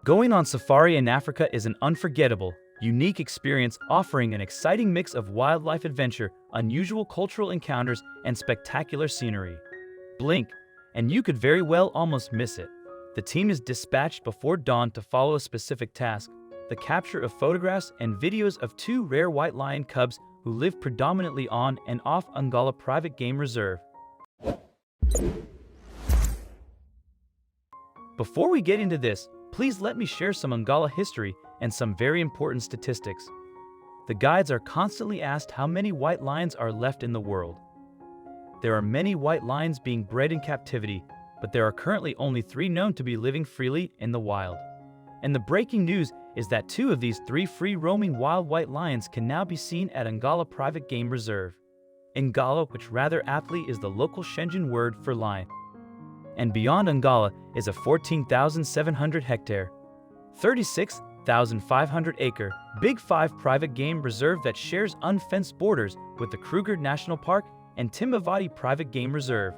Going on safari in Africa is an unforgettable, unique experience offering an exciting mix of wildlife adventure, unusual cultural encounters, and spectacular scenery. Blink, and you could very well almost miss it. The team is dispatched before dawn to follow a specific task: the capture of photographs and videos of two rare white lion cubs who live predominantly on and off Ngala Private Game Reserve. Before we get into this, please let me share some Ngala history and some very important statistics. The guides are constantly asked how many white lions are left in the world. There are many white lions being bred in captivity, but there are currently only 3 known to be living freely in the wild. And the breaking news is that 2 of these 3 free-roaming wild white lions can now be seen at Ngala Private Game Reserve. Ngala, which rather aptly is the local Shenzhen word for lion. And beyond Ngala is a 14,700-hectare, 36,500-acre, Big 5 private game reserve that shares unfenced borders with the Kruger National Park and Timbavati Private Game Reserve.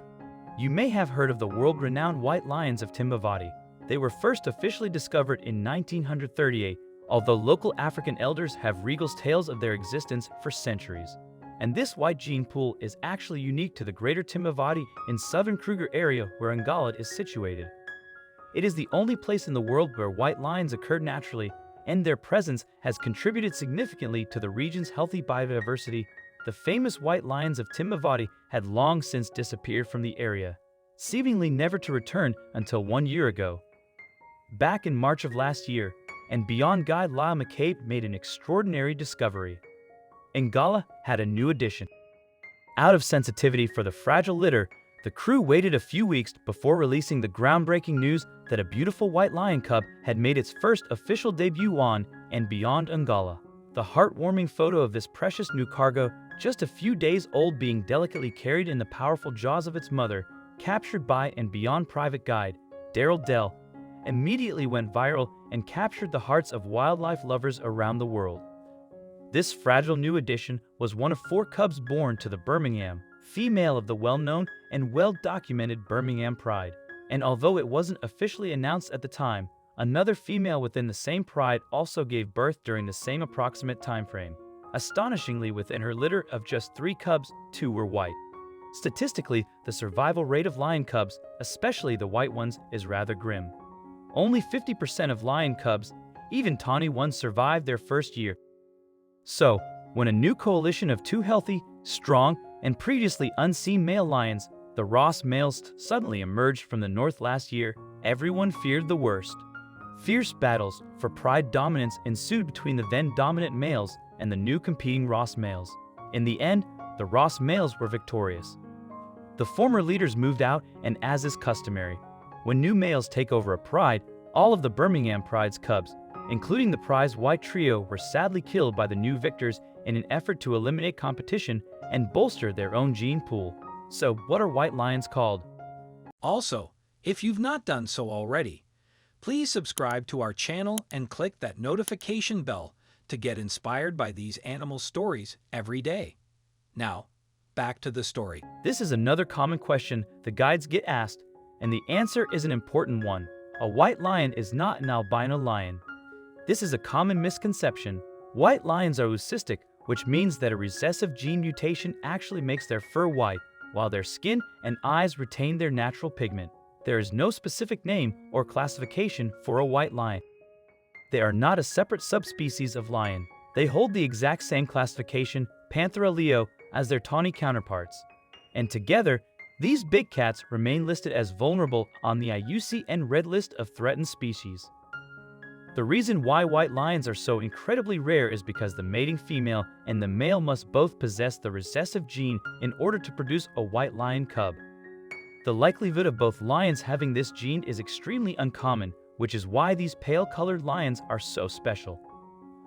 You may have heard of the world-renowned white lions of Timbavati. They were first officially discovered in 1938, although local African elders have regal tales of their existence for centuries. And this white gene pool is actually unique to the greater Timbavati in southern Kruger area where Ngala is situated. It is the only place in the world where white lions occur naturally, and their presence has contributed significantly to the region's healthy biodiversity. The famous white lions of Timbavati had long since disappeared from the area, seemingly never to return until 1 year ago. Back in March of last year, and Beyond guide Lyle McCabe made an extraordinary discovery. Ngala had a new addition. Out of sensitivity for the fragile litter, the crew waited a few weeks before releasing the groundbreaking news that a beautiful white lion cub had made its first official debut on and Beyond Ngala. The heartwarming photo of this precious new cargo, just a few days old, being delicately carried in the powerful jaws of its mother, captured by and Beyond private guide Daryl Dell, immediately went viral and captured the hearts of wildlife lovers around the world. This fragile new addition was one of 4 cubs born to the Birmingham female of the well-known and well-documented Birmingham Pride. And although it wasn't officially announced at the time, another female within the same pride also gave birth during the same approximate time frame. Astonishingly, within her litter of just 3 cubs, 2 were white. Statistically, the survival rate of lion cubs, especially the white ones, is rather grim. Only 50% of lion cubs, even tawny ones, survive their first year. So, when a new coalition of 2 healthy, strong, and previously unseen male lions, the Ross males, suddenly emerged from the north last year, everyone feared the worst. Fierce battles for pride dominance ensued between the then dominant males and the new competing Ross males. In the end, the Ross males were victorious. The former leaders moved out, and as is customary, when new males take over a pride, all of the Birmingham Pride's cubs, including the prize white trio, were sadly killed by the new victors in an effort to eliminate competition and bolster their own gene pool. So, what are white lions called? Also, if you've not done so already, please subscribe to our channel and click that notification bell to get inspired by these animal stories every day. Now, back to the story. This is another common question the guides get asked, and the answer is an important one. A white lion is not an albino lion. This is a common misconception. White lions are leucistic, which means that a recessive gene mutation actually makes their fur white, while their skin and eyes retain their natural pigment. There is no specific name or classification for a white lion. They are not a separate subspecies of lion. They hold the exact same classification, Panthera leo, as their tawny counterparts. And together, these big cats remain listed as vulnerable on the IUCN Red List of Threatened Species. The reason why white lions are so incredibly rare is because the mating female and the male must both possess the recessive gene in order to produce a white lion cub. The likelihood of both lions having this gene is extremely uncommon, which is why these pale-colored lions are so special.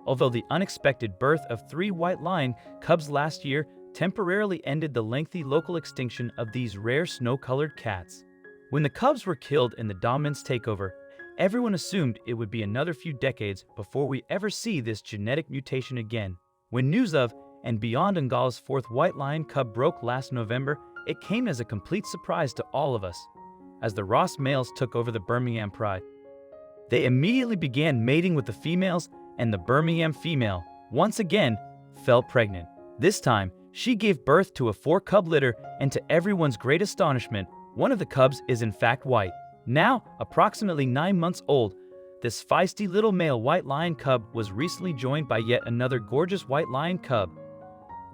Although the unexpected birth of 3 white lion cubs last year temporarily ended the lengthy local extinction of these rare snow-colored cats. When the cubs were killed in the dominance takeover, everyone assumed it would be another few decades before we ever see this genetic mutation again. When news of and Beyond Ngala's 4th white lion cub broke last November, it came as a complete surprise to all of us, as the Ross males took over the Birmingham Pride. They immediately began mating with the females, and the Birmingham female, once again, fell pregnant. This time, she gave birth to a 4-cub litter, and to everyone's great astonishment, one of the cubs is in fact white. Now, approximately 9 months old, this feisty little male white lion cub was recently joined by yet another gorgeous white lion cub.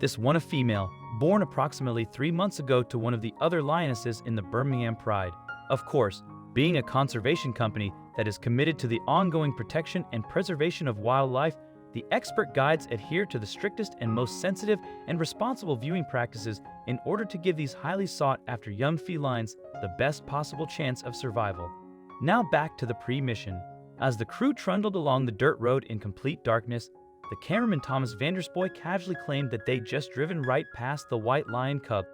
This one a female, born approximately 3 months ago to one of the other lionesses in the Birmingham Pride. Of course, being a conservation company that is committed to the ongoing protection and preservation of wildlife, the expert guides adhere to the strictest and most sensitive and responsible viewing practices in order to give these highly sought-after young felines the best possible chance of survival. Now back to the pre-mission. As the crew trundled along the dirt road in complete darkness, the cameraman Thomas Vanderspoy casually claimed that they'd just driven right past the white lion cub.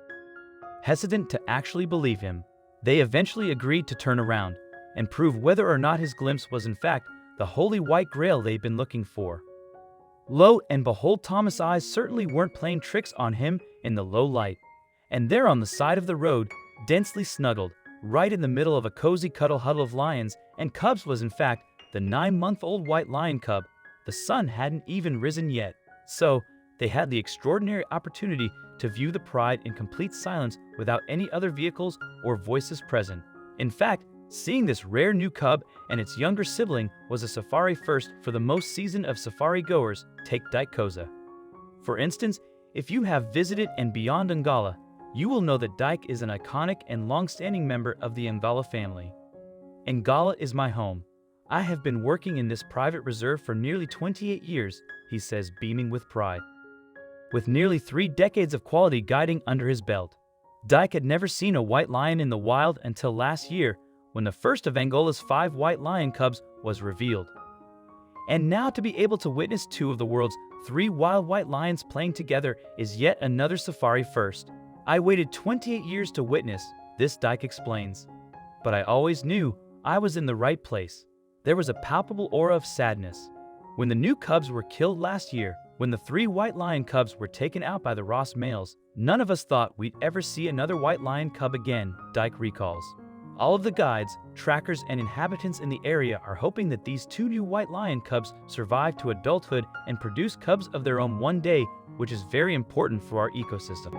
Hesitant to actually believe him, they eventually agreed to turn around and prove whether or not his glimpse was in fact the holy white grail they'd been looking for. Lo and behold, Thomas' eyes certainly weren't playing tricks on him in the low light. And there on the side of the road, densely snuggled, right in the middle of a cozy cuddle huddle of lions and cubs was in fact the 9-month-old white lion cub. The sun hadn't even risen yet, so they had the extraordinary opportunity to view the pride in complete silence without any other vehicles or voices present. In fact, seeing this rare new cub and its younger sibling was a safari first for the most seasoned of safari goers, take Dyke-Koza. For instance, if you have visited and beyond Ngala, you will know that Dyke is an iconic and long-standing member of the Ngala family. Ngala is my home. I have been working in this private reserve for nearly 28 years, he says, beaming with pride. With nearly 3 decades of quality guiding under his belt, Dyke had never seen a white lion in the wild until last year, when the first of Angola's 5 white lion cubs was revealed. And now to be able to witness 2 of the world's 3 wild white lions playing together is yet another safari first. I waited 28 years to witness this, Dyke explains. But I always knew I was in the right place. There was a palpable aura of sadness. When the new cubs were killed last year, when the 3 white lion cubs were taken out by the Ross males, none of us thought we'd ever see another white lion cub again, Dyke recalls. All of the guides, trackers, and inhabitants in the area are hoping that these 2 new white lion cubs survive to adulthood and produce cubs of their own one day, which is very important for our ecosystem.